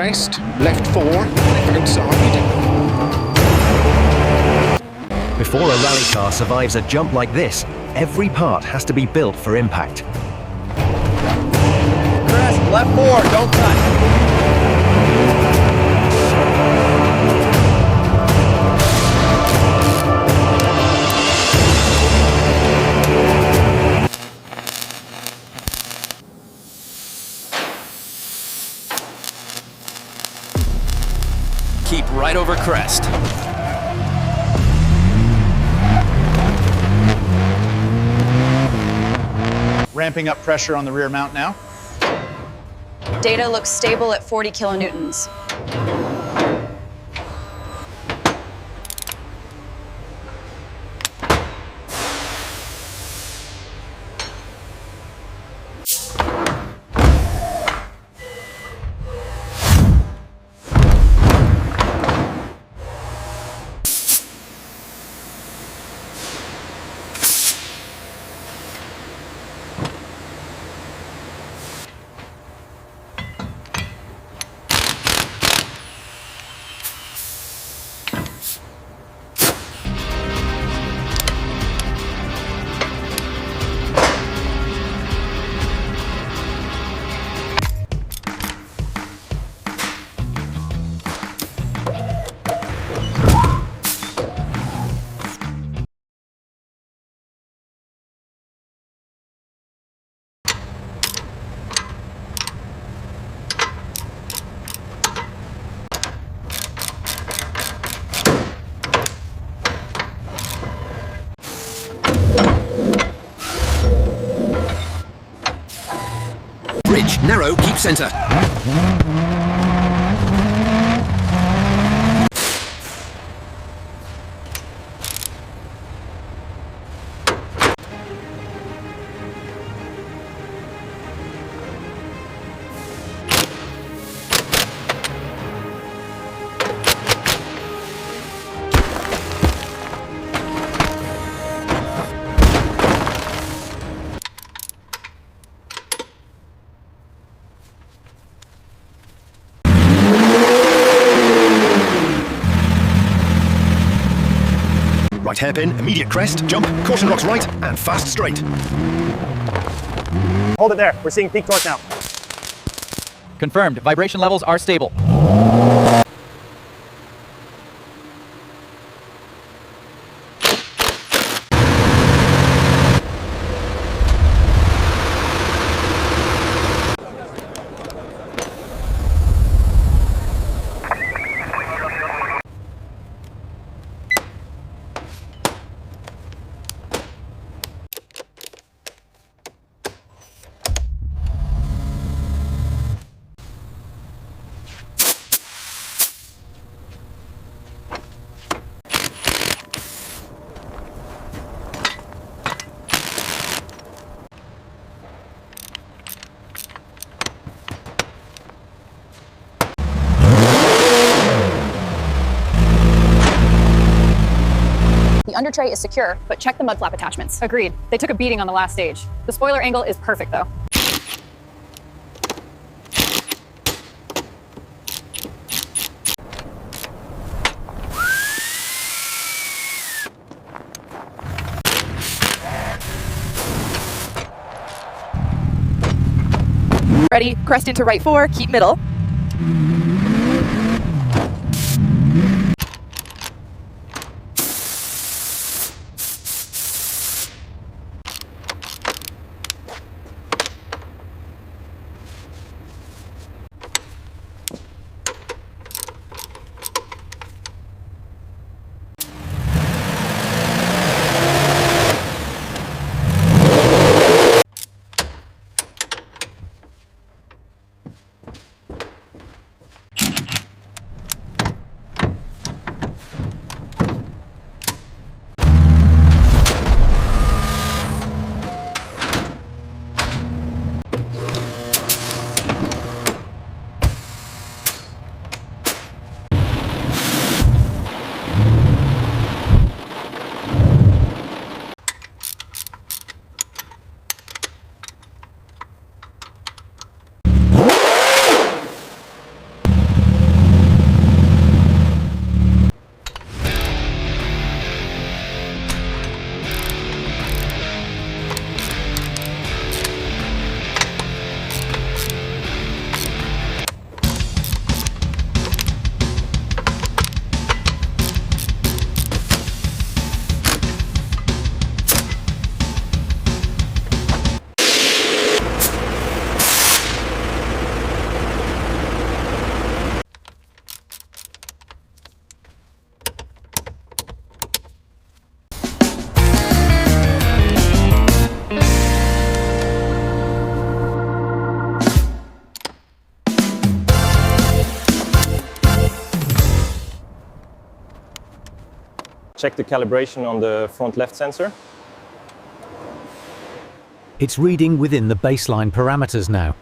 crest, left 4, left side. Before a rally car survives a jump like this, every part has to be built for impact. Crest, left 4, don't touch. Keep right over crest. Ramping up pressure on the rear mount now. Data looks stable at 40 kilonewtons. Bridge, narrow, keep center. Right hairpin, immediate crest, jump, caution rocks right, and fast straight. Hold it there. We're seeing peak torque now. Confirmed. Vibration levels are stable. The under tray is secure, but check the mud flap attachments. Agreed. They took a beating on the last stage. The spoiler angle is perfect, though. Ready, crest into right 4, keep middle. Check the calibration on the front left sensor. It's reading within the baseline parameters now.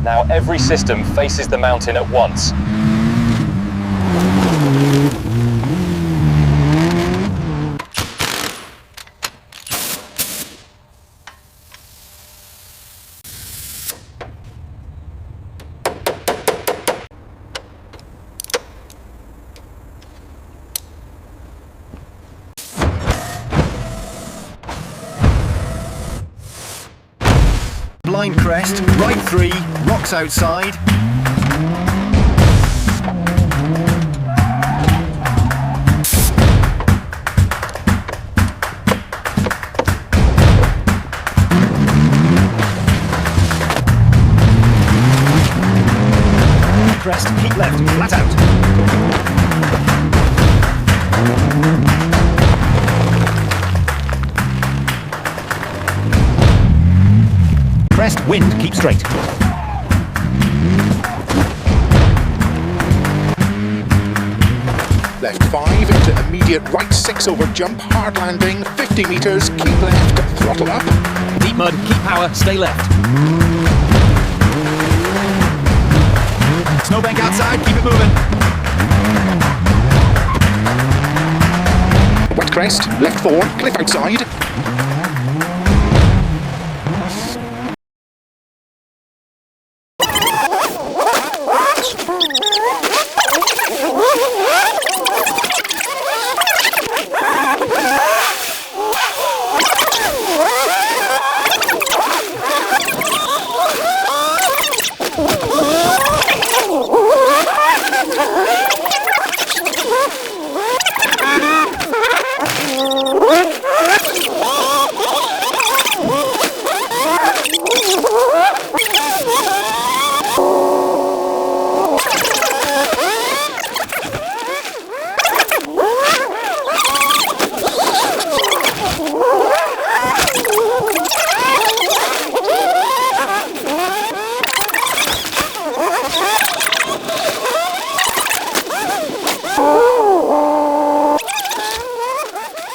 Now every system faces the mountain at once. Blind crest, right 3, rocks outside. Crest, keep left, flat out. Crest, wind, keep straight. Left 5 into immediate right 6 over jump, hard landing, 50 metres, keep left, throttle up. Deep mud, keep power, stay left. Snowbank outside, keep it moving. Wet crest, left 4, cliff outside.